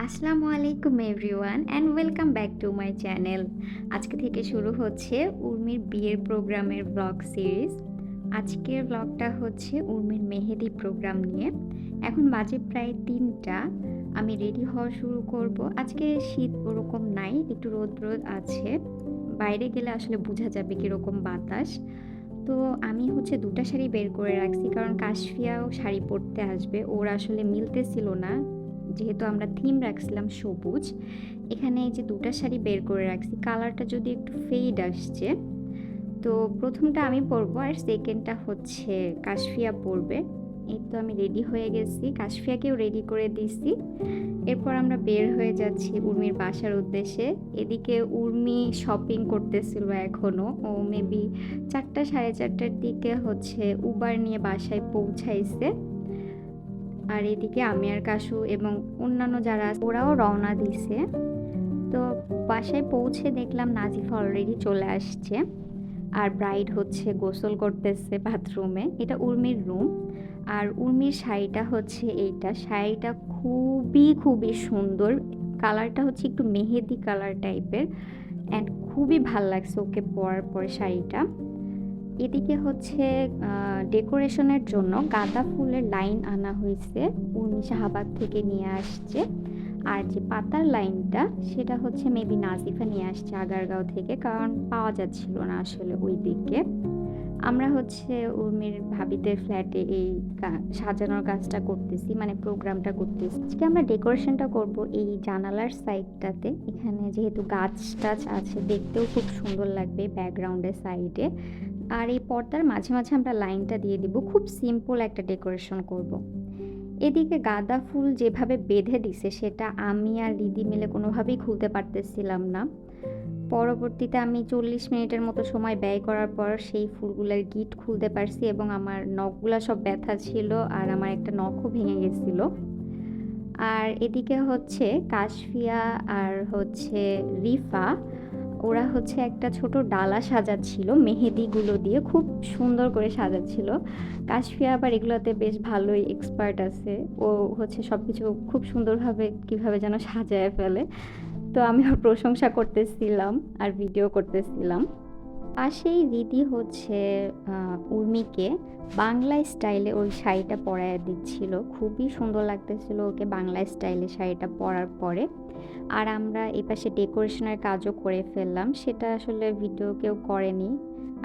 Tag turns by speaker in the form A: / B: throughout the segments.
A: আসসালামু আলাইকুম everyone and welcome back to my channel. আজকে থেকে শুরু হচ্ছে উর্মির বিয়ের প্রোগ্রামের ব্লগ সিরিজ। আজকের ব্লগটা হচ্ছে উর্মির মেহেদি প্রোগ্রাম নিয়ে। এখন বাজে প্রায় ৩টা। আমি রেডি হওয়া শুরু করব। আজকে শীত ওরকম নাই, একটু রোদ রোদ আছে। বাইরে গেলে আসলে বোঝা যাবে কীরকম বাতাস। তো আমি হচ্ছে ২টা শাড়ি বের করে রাখছি, কারণ কাশফিয়াও শাড়ি পরতে আসবে। ওর আসলে মিলতেছিল না, যেহেতু আমরা থিম রাখছিলাম সবুজ। এখানে এই যে ২টা শাড়ি বের করে রাখছি, কালারটা যদি একটু ফেড আসছে। তো প্রথমটা আমি পরবো আর সেকেন্ডটা হচ্ছে কাশফিয়া পরবে। এই তো আমি রেডি হয়ে গেছি, কাশফিয়াকেও রেডি করে দিছি। এরপর আমরা বের হয়ে যাচ্ছি উর্মির বাসার উদ্দেশ্যে। এদিকে উর্মি শপিং করতেছিল এখনো। ও মেবি ৪টা ৪:৩০টার দিকে হচ্ছে উবার নিয়ে বাসায় পৌঁছাইছে। আর এদিকে আমি আর কাশু এবং অন্যান্য যারা ওরাও রওনা দিছে। তো বাসায় পৌঁছে দেখলাম নাজিফা অলরেডি চলে আসছে, আর ব্রাইড হচ্ছে গোসল করতেছে বাথরুমে। এটা উর্মির রুম। আর উর্মির শাড়িটা হচ্ছে এইটা। শাড়িটা খুবই খুবই সুন্দর। কালারটা হচ্ছে একটু মেহেদি কালার টাইপের, অ্যান্ড খুবই ভাল লাগছে ওকে পরার পরে শাড়িটা। এদিকে হচ্ছে ডেকোরেশনের জন্য গাঁদা ফুলের লাইন আনা হয়েছে, উর্মি শাহাবাগ থেকে নিয়ে আসছে। আর যে পাতার লাইনটা সেটা হচ্ছে মেবি নাজিফা নিয়ে আসছে আগারগাঁও থেকে, কারণ পাওয়া যাচ্ছিল না আসলে ওই দিকে। আমরা হচ্ছে উর্মির ভাবিদের ফ্ল্যাটে এই সাজানোর কাজটা করতেছি, মানে প্রোগ্রামটা করতেছি। আজকে আমরা ডেকোরেশনটা করব এই জানালার সাইডটাতে। এখানে যেহেতু গাছ টাছ আছে, দেখতেও খুব সুন্দর লাগবে ব্যাকগ্রাউন্ডের সাইডে। আর এই পর্দার মাঝে মাঝে আমরা লাইনটা দিয়ে দিব। খুব সিম্পল একটা ডেকোরেশন করব। এদিকে গাঁদা ফুল যেভাবে বেঁধে দিছে সেটা আমি আর দিদি মিলে কোনোভাবেই খুলতে পারতেছিলাম না। পরবর্তীতে আমি 40 মিনিটের মতো সময় ব্যয় করার পর সেই ফুলগুলোর গিট খুলতে পারছি, এবং আমার নখগুলা সব ব্যথা ছিল আর আমার একটা নখও ভেঙে গেছিল। আর এদিকে হচ্ছে কাশফিয়া আর হচ্ছে রিফা, ওরা হচ্ছে একটা ছোট ডালা সাজাচ্ছিল মেহেদিগুলো দিয়ে, খুব সুন্দর করে সাজাচ্ছিল। কাশফিয়া আবার এগুলোতে বেশ ভালোই এক্সপার্ট আছে। ও হচ্ছে সব কিছু খুব সুন্দরভাবে কীভাবে যেন সাজায় ফেলে। তো আমি ওর প্রশংসা করতেছিলাম আর ভিডিও করতেছিলাম। পাশেই দিদি হচ্ছে উর্মিকে বাংলা স্টাইলে ওই শাড়িটা পরাইয়া দিচ্ছিল। খুবই সুন্দর লাগতেছিল ওকে বাংলা স্টাইলে শাড়িটা পরার পরে। আর আমরা এই পাশে ডেকোরেশনের কাজও করে ফেললাম, সেটা আসলে ভিডিও কেউ করেনি।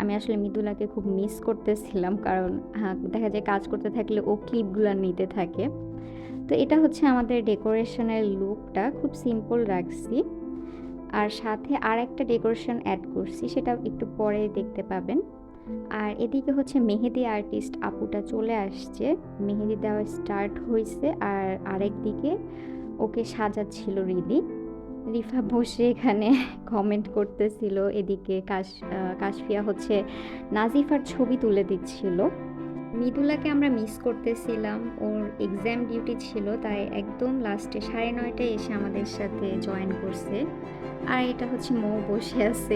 A: আমি আসলে মৃদুলাকে খুব মিস করতেছিলাম, কারণ দেখা যায় কাজ করতে থাকলে ও ক্লিপগুলো নিতে থাকে। তো এটা হচ্ছে আমাদের ডেকোরেশনের লুকটা, খুব সিম্পল রাখছি। আর সাথে আর একটা ডেকোরেশন অ্যাড করছি, সেটা একটু পরে দেখতে পাবেন। আর এদিকে হচ্ছে মেহেদি আর্টিস্ট আপুটা চলে আসছে, মেহেদি দেওয়া স্টার্ট হয়েছে। আর আরেক দিকে ওকে সাজাচ্ছিল রিফা বসে এখানে কমেন্ট করতেছিল। এদিকে কাশফিয়া হচ্ছে নাজিফার ছবি তুলে দিচ্ছিল। মৃদুলাকে আমরা মিস করতেছিলাম, ওর এক্সাম ডিউটি ছিল, তাই একদম লাস্টে 9:30টায় এসে আমাদের সাথে জয়েন করছে। আর এটা হচ্ছে মৌ বসে আছে।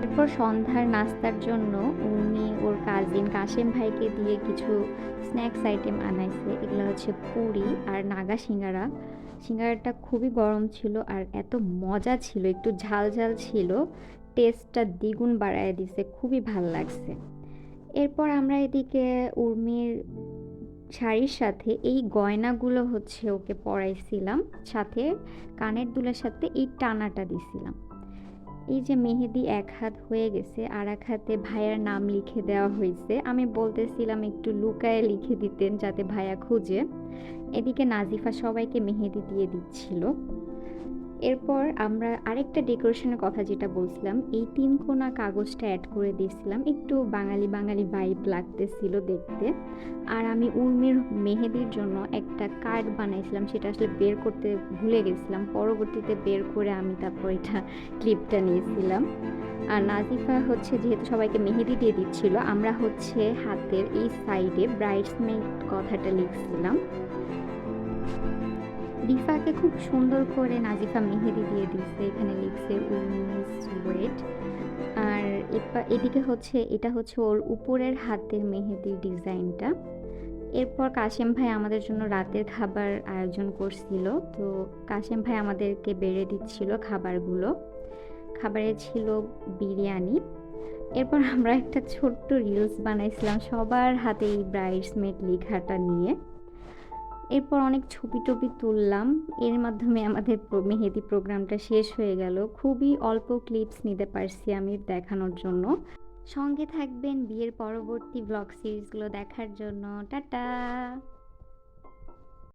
A: এরপর সন্ধ্যার নাস্তার জন্য উনি ওর কাজিন কাশেম ভাইকে দিয়ে কিছু স্ন্যাক্স আইটেম আনাইছে। এগুলো হচ্ছে পুরি আর নাগা সিঙ্গারা। সিঙ্গারাটা খুবই গরম ছিল আর এত মজা ছিল, একটু ঝাল ঝাল ছিল, টেস্টটা দ্বিগুণ বাড়ায় দিছে, খুবই ভাল লাগছে। এরপর আমরা এদিকে উর্মির শাড়ির সাথে এই গয়নাগুলো হচ্ছে ওকে পরাইছিলাম, সাথে কানের দুলের সাথে এই টানাটা দিছিলাম। এই যে মেহেদি এক হাত হয়ে গেছে, আর এক হাতে ভাইয়ার নাম লিখে দেওয়া হয়েছে। আমি বলতেছিলাম একটু লুকায়ে লিখে দিতেন যাতে ভাইয়া খুঁজে। এদিকে নাজিফা সবাইকে মেহেদি দিয়ে দিচ্ছিল। এরপর আমরা আরেকটা ডেকোরেশনের কথা যেটা বলছিলাম, এই 3 কোনা কাগজটা অ্যাড করে দিয়েছিলাম, একটু বাঙালি বাঙালি ভাইব লাগতেছিল দেখতে। আর আমি উর্মির মেহেদির জন্য একটা কার্ড বানাইছিলাম, সেটা আসলে বের করতে ভুলে গেছিলাম, পরবর্তীতে বের করে আমি তারপর এটা ক্লিপটা নিয়েছিলাম। আর নাজিফা হচ্ছে যেহেতু সবাইকে মেহেদি দিয়ে দিচ্ছিল, আমরা হচ্ছে হাতের এই সাইডে ব্রাইডসমেড কথাটা লিখছিলাম। রিফাকে খুব সুন্দর করে নাজিফা মেহেদি দিয়ে দিচ্ছে, এখানে লিখছে উইমেন্স ওয়েট। আর এদিকে হচ্ছে এটা হচ্ছে ওর উপরের হাতের মেহেদির ডিজাইনটা। এরপর কাশেম ভাই আমাদের জন্য রাতের খাবার আয়োজন করছিল। তো কাশেম ভাই আমাদেরকে বেড়ে দিচ্ছিল খাবারগুলো। খাবারে ছিল বিরিয়ানি। এরপর আমরা একটা ছোট্ট রিলস বানাইছিলাম সবার হাতে এই ব্রাইডসমেড লেখাটা নিয়ে। এরপর অনেক ছবি-টবি তুললাম। এর মাধ্যমে আমাদের মেহেদি প্রোগ্রামটা শেষ হয়ে গেল। খুবই অল্প ক্লিপস নিতে পারছি আমি দেখানোর জন্য। সঙ্গে থাকবেন বিয়ের পরবর্তী ব্লগ সিরিজগুলো দেখার জন্য। টাটা!